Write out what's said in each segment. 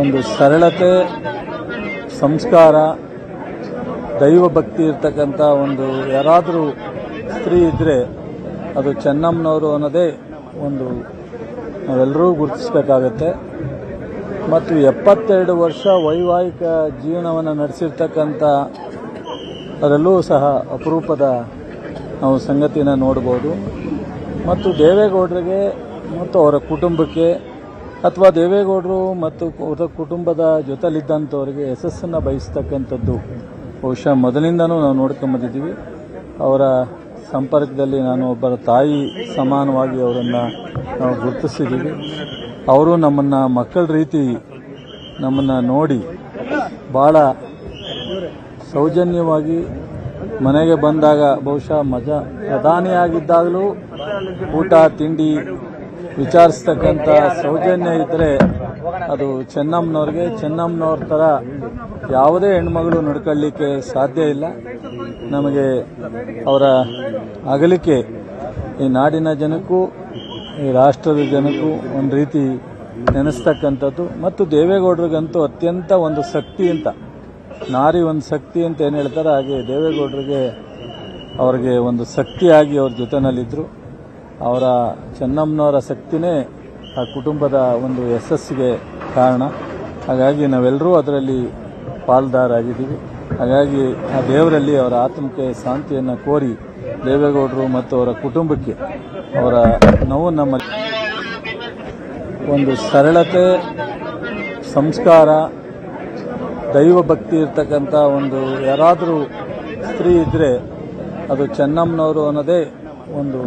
ಒಂದು ಸರಳತೆ, ಸಂಸ್ಕಾರ, ದೈವ ಭಕ್ತಿ ಇರ್ತಕ್ಕಂಥ ಒಂದು ಯಾರಾದರೂ ಸ್ತ್ರೀ ಇದ್ದರೆ ಅದು ಚೆನ್ನಮ್ಮನವರು ಅನ್ನೋದೇ ಒಂದು ನಾವೆಲ್ಲರೂ ಗುರುತಿಸಬೇಕಾಗತ್ತೆ. ಮತ್ತು 72 ವರ್ಷ ವೈವಾಹಿಕ ಜೀವನವನ್ನು ನಡೆಸಿರ್ತಕ್ಕಂಥ ಅದರಲ್ಲೂ ಸಹ ಅಪರೂಪದ ನಾವು ಸಂಗತಿನ ನೋಡ್ಬೋದು. ಮತ್ತು ದೇವೇಗೌಡರಿಗೆ ಮತ್ತು ಅವರ ಕುಟುಂಬಕ್ಕೆ ಅಥವಾ ದೇವೇಗೌಡರು ಮತ್ತು ಅವರ ಕುಟುಂಬದ ಜೊತೆಲಿದ್ದಂಥವರಿಗೆ ಯಶಸ್ಸನ್ನು ಬಯಸ್ತಕ್ಕಂಥದ್ದು ಬಹುಶಃ ಮೊದಲಿಂದನೂ ನಾವು ನೋಡ್ಕೊಂಬಂದಿದ್ದೀವಿ. ಅವರ ಸಂಪರ್ಕದಲ್ಲಿ ನಾನು ಒಬ್ಬರ ತಾಯಿ ಸಮಾನವಾಗಿ ಅವರನ್ನು ನಾವು ಗುರುತಿಸಿದ್ದೀವಿ. ಅವರು ನಮ್ಮನ್ನು ಮಕ್ಕಳ ರೀತಿ ನಮ್ಮನ್ನು ನೋಡಿ ಭಾಳ ಸೌಜನ್ಯವಾಗಿ ಮನೆಗೆ ಬಂದಾಗ ಬಹುಶಃ ಪ್ರಧಾನಿಯಾಗಿದ್ದಾಗಲೂ ಊಟ ತಿಂಡಿ ವಿಚಾರಿಸ್ತಕ್ಕಂಥ ಸೌಜನ್ಯ ಇದ್ದರೆ ಅದು ಚೆನ್ನಮ್ಮನವ್ರ ಥರ ಯಾವುದೇ ಹೆಣ್ಮಗಳು ನಡ್ಕೊಳ್ಳಿಕ್ಕೆ ಸಾಧ್ಯ ಇಲ್ಲ. ನಮಗೆ ಅವರ ಅಗಲಿಕೆ ಈ ನಾಡಿನ ಜನಕ್ಕೂ ಈ ರಾಷ್ಟ್ರದ ಜನಕ್ಕೂ ಒಂದು ರೀತಿ ನೆನೆಸ್ತಕ್ಕಂಥದ್ದು. ಮತ್ತು ದೇವೇಗೌಡರಿಗಂತೂ ಅತ್ಯಂತ ಒಂದು ಶಕ್ತಿ ಅಂತ, ನಾರಿ ಒಂದು ಶಕ್ತಿ ಅಂತ ಏನು ಹೇಳ್ತಾರೆ ಹಾಗೆ ದೇವೇಗೌಡರಿಗೆ ಅವ್ರಿಗೆ ಒಂದು ಶಕ್ತಿಯಾಗಿ ಅವ್ರ ಜೊತೆನಲ್ಲಿದ್ದರು. ಅವರ ಚೆನ್ನಮ್ಮನವರ ಶಕ್ತಿನೇ ಆ ಕುಟುಂಬದ ಒಂದು ಯಶಸ್ಸಿಗೆ ಕಾರಣ. ಹಾಗಾಗಿ ನಾವೆಲ್ಲರೂ ಅದರಲ್ಲಿ ಪಾಲ್ದಾರಾಗಿದ್ದೀವಿ. ಹಾಗಾಗಿ ಆ ದೇವರಲ್ಲಿ ಅವರ ಆತ್ಮಕ್ಕೆ ಶಾಂತಿಯನ್ನು ಕೋರಿ ದೇವೇಗೌಡರು ಮತ್ತು ಅವರ ಕುಟುಂಬಕ್ಕೆ ಅವರ ನೋವು ನಮ್ಮ ಒಂದು ಸರಳತೆ, ಸಂಸ್ಕಾರ, ದೈವ ಭಕ್ತಿ ಇರ್ತಕ್ಕಂಥ ಒಂದು ಯಾರಾದರೂ ಸ್ತ್ರೀ ಇದ್ದರೆ ಅದು ಚೆನ್ನಮ್ಮನವರು ಅನ್ನೋದೇ ಒಂದು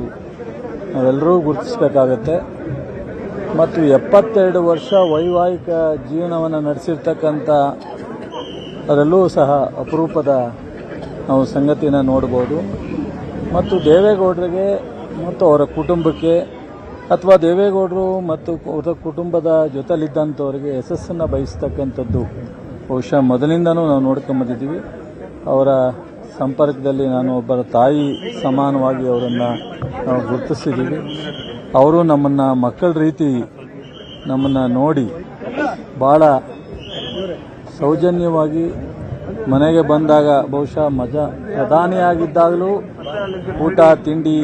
ನಾವೆಲ್ಲರೂ ಗುರುತಿಸಬೇಕಾಗತ್ತೆ. ಮತ್ತು 72 ವರ್ಷ ವೈವಾಹಿಕ ಜೀವನವನ್ನು ನಡೆಸಿರ್ತಕ್ಕಂಥ ಅದರಲ್ಲೂ ಸಹ ಅಪರೂಪದ ನಾವು ಸಂಗತಿನ ನೋಡ್ಬೋದು. ಮತ್ತು ದೇವೇಗೌಡರಿಗೆ ಮತ್ತು ಅವರ ಕುಟುಂಬಕ್ಕೆ ಅಥವಾ ದೇವೇಗೌಡರು ಮತ್ತು ಅವರ ಕುಟುಂಬದ ಜೊತೆಲಿದ್ದಂಥವರಿಗೆ ಯಶಸ್ಸನ್ನು ಬಯಸ್ತಕ್ಕಂಥದ್ದು ಬಹುಶಃ ಮೊದಲಿಂದನೂ ನಾವು ನೋಡ್ಕೊಂಬಂದಿದ್ದೀವಿ. ಅವರ ಸಂಪರ್ಕದಲ್ಲಿ ನಾನು ಒಬ್ಬರ ತಾಯಿ ಸಮಾನವಾಗಿ ಅವರನ್ನು ನಾವು ಗುರುತಿಸಿದ್ದೀವಿ. ಅವರು ನಮ್ಮನ್ನು ಮಕ್ಕಳ ರೀತಿ ನಮ್ಮನ್ನು ನೋಡಿ ಭಾಳ ಸೌಜನ್ಯವಾಗಿ ಮನೆಗೆ ಬಂದಾಗ ಬಹುಶಃ ಪ್ರಧಾನಿಯಾಗಿದ್ದಾಗಲೂ ಊಟ ತಿಂಡಿ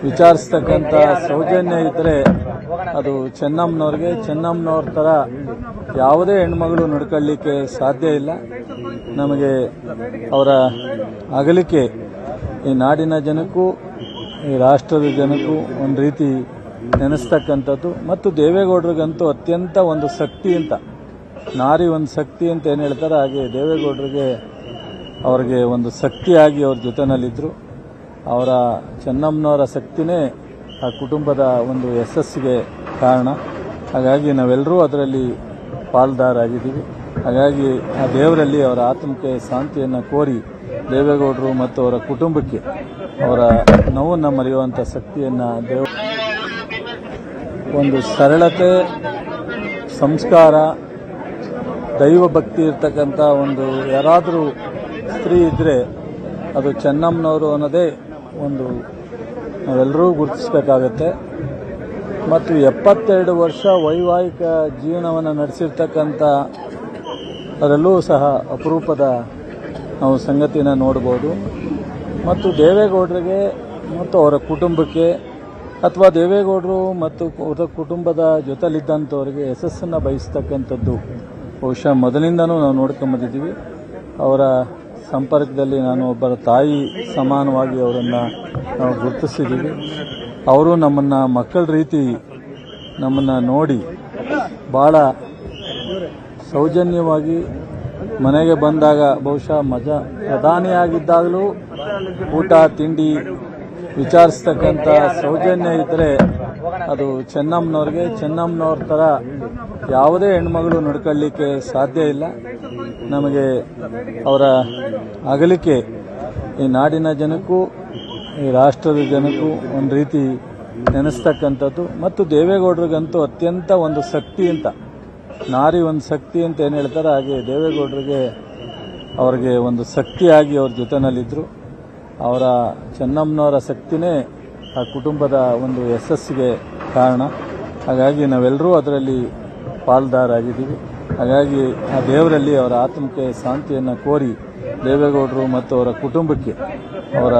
ವಿಚಾರಿಸ್ತಕ್ಕಂಥ ಸೌಜನ್ಯ ಇದ್ದರೆ ಅದು ಚೆನ್ನಮ್ಮನವ್ರ ಥರ ಯಾವುದೇ ಹೆಣ್ಮಗಳು ನಡ್ಕೊಳ್ಳಿಕ್ಕೆ ಸಾಧ್ಯ ಇಲ್ಲ. ನಮಗೆ ಅವರ ಅಗಲಿಕೆ ಈ ನಾಡಿನ ಜನಕ್ಕೂ ಈ ರಾಷ್ಟ್ರದ ಜನಕ್ಕೂ ಒಂದು ರೀತಿ ನೆನೆಸ್ತಕ್ಕಂಥದ್ದು. ಮತ್ತು ದೇವೇಗೌಡರಿಗಂತೂ ಅತ್ಯಂತ ಒಂದು ಶಕ್ತಿ ಅಂತ, ನಾರಿ ಒಂದು ಶಕ್ತಿ ಅಂತ ಏನು ಹೇಳ್ತಾರೆ ಹಾಗೆ ದೇವೇಗೌಡರಿಗೆ ಅವ್ರಿಗೆ ಒಂದು ಶಕ್ತಿಯಾಗಿ ಅವ್ರ ಜೊತೆನಲ್ಲಿದ್ದರು. ಅವರ ಚೆನ್ನಮ್ಮನವರ ಶಕ್ತಿನೇ ಆ ಕುಟುಂಬದ ಒಂದು ಯಶಸ್ಸಿಗೆ ಕಾರಣ. ಹಾಗಾಗಿ ನಾವೆಲ್ಲರೂ ಅದರಲ್ಲಿ ಪಾಲ್ದಾರಾಗಿದ್ದೀವಿ. ಹಾಗಾಗಿ ಆ ದೇವರಲ್ಲಿ ಅವರ ಆತ್ಮಕ್ಕೆ ಶಾಂತಿಯನ್ನು ಕೋರಿ ದೇವೇಗೌಡರು ಮತ್ತು ಅವರ ಕುಟುಂಬಕ್ಕೆ ಅವರ ನೋವನ್ನು ಮರೆಯುವಂಥ ಶಕ್ತಿಯನ್ನು ಒಂದು ಸರಳತೆ, ಸಂಸ್ಕಾರ, ದೈವ ಭಕ್ತಿ ಇರ್ತಕ್ಕಂಥ ಒಂದು ಯಾರಾದರೂ ಸ್ತ್ರೀ ಇದ್ದರೆ ಅದು ಚೆನ್ನಮ್ಮನವರು ಅನ್ನೋದೇ ಒಂದು ನಾವೆಲ್ಲರೂ ಗುರುತಿಸಬೇಕಾಗತ್ತೆ. ಮತ್ತು 72 ವರ್ಷ ವೈವಾಹಿಕ ಜೀವನವನ್ನು ನಡೆಸಿರ್ತಕ್ಕಂಥ ಅದರಲ್ಲೂ ಸಹ ಅಪರೂಪದ ನಾವು ಸಂಗತಿನ ನೋಡ್ಬೋದು. ಮತ್ತು ದೇವೇಗೌಡರಿಗೆ ಮತ್ತು ಅವರ ಕುಟುಂಬಕ್ಕೆ ಅಥವಾ ದೇವೇಗೌಡರು ಮತ್ತು ಅವರ ಕುಟುಂಬದ ಜೊತೆಲಿದ್ದಂಥವರಿಗೆ ಯಶಸ್ಸನ್ನು ಬಯಸ್ತಕ್ಕಂಥದ್ದು ಬಹುಶಃ ಮೊದಲಿಂದನೂ ನಾವು ನೋಡ್ಕೊಂಬಂದಿದ್ದೀವಿ. ಅವರ ಸಂಪರ್ಕದಲ್ಲಿ ನಾನು ಒಬ್ಬರ ತಾಯಿ ಸಮಾನವಾಗಿ ಅವರನ್ನು ನಾವು ಗುರುತಿಸಿದ್ದೀವಿ. ಅವರು ನಮ್ಮನ್ನು ಮಕ್ಕಳ ರೀತಿ ನಮ್ಮನ್ನು ನೋಡಿ ಭಾಳ ಸೌಜನ್ಯವಾಗಿ ಮನೆಗೆ ಬಂದಾಗ ಬಹುಶಃ ಪ್ರಧಾನಿಯಾಗಿದ್ದಾಗಲೂ ಊಟ ತಿಂಡಿ ವಿಚಾರಿಸ್ತಕ್ಕಂಥ ಸೌಜನ್ಯ ಇದ್ದರೆ ಅದು ಚೆನ್ನಮ್ಮನವ್ರ ಥರ ಯಾವುದೇ ಹೆಣ್ಮಗಳು ನಡ್ಕೊಳ್ಳಿಕ್ಕೆ ಸಾಧ್ಯ ಇಲ್ಲ. ನಮಗೆ ಅವರ ಅಗಲಿಕೆ ಈ ನಾಡಿನ ಜನಕ್ಕೂ ಈ ರಾಷ್ಟ್ರದ ಜನಕ್ಕೂ ಒಂದು ರೀತಿ ನೆನೆಸ್ತಕ್ಕಂಥದ್ದು. ಮತ್ತು ದೇವೇಗೌಡರಿಗಂತೂ ಅತ್ಯಂತ ಒಂದು ಶಕ್ತಿ ಅಂತ, ನಾರಿ ಒಂದು ಶಕ್ತಿ ಅಂತ ಏನು ಹೇಳ್ತಾರೆ ಹಾಗೆ ದೇವೇಗೌಡರಿಗೆ ಅವ್ರಿಗೆ ಒಂದು ಶಕ್ತಿಯಾಗಿ ಅವ್ರ ಜೊತೆನಲ್ಲಿದ್ದರು. ಅವರ ಚೆನ್ನಮ್ಮನವರ ಶಕ್ತಿನೇ ಆ ಕುಟುಂಬದ ಒಂದು ಯಶಸ್ಸಿಗೆ ಕಾರಣ. ಹಾಗಾಗಿ ನಾವೆಲ್ಲರೂ ಅದರಲ್ಲಿ ಪಾಲ್ದಾರಾಗಿದ್ದೀವಿ. ಹಾಗಾಗಿ ಆ ದೇವರಲ್ಲಿ ಅವರ ಆತ್ಮಕ್ಕೆ ಶಾಂತಿಯನ್ನು ಕೋರಿ ದೇವೇಗೌಡರು ಮತ್ತು ಅವರ ಕುಟುಂಬಕ್ಕೆ ಅವರ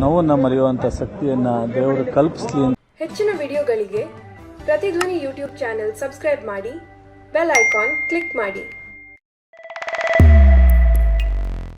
ನೋವನ್ನು ಮರೆಯುವಂಥ ಶಕ್ತಿಯನ್ನು ದೇವರು ಕಲ್ಪಿಸಲಿ. ಹೆಚ್ಚಿನ ವಿಡಿಯೋಗಳಿಗೆ ಪ್ರತಿಧ್ವನಿ ಯೂಟ್ಯೂಬ್ ಚಾನೆಲ್ ಸಬ್ಸ್ಕ್ರೈಬ್ ಮಾಡಿ, ಬೆಲ್ ಐಕಾನ್ ಕ್ಲಿಕ್ ಮಾಡಿ.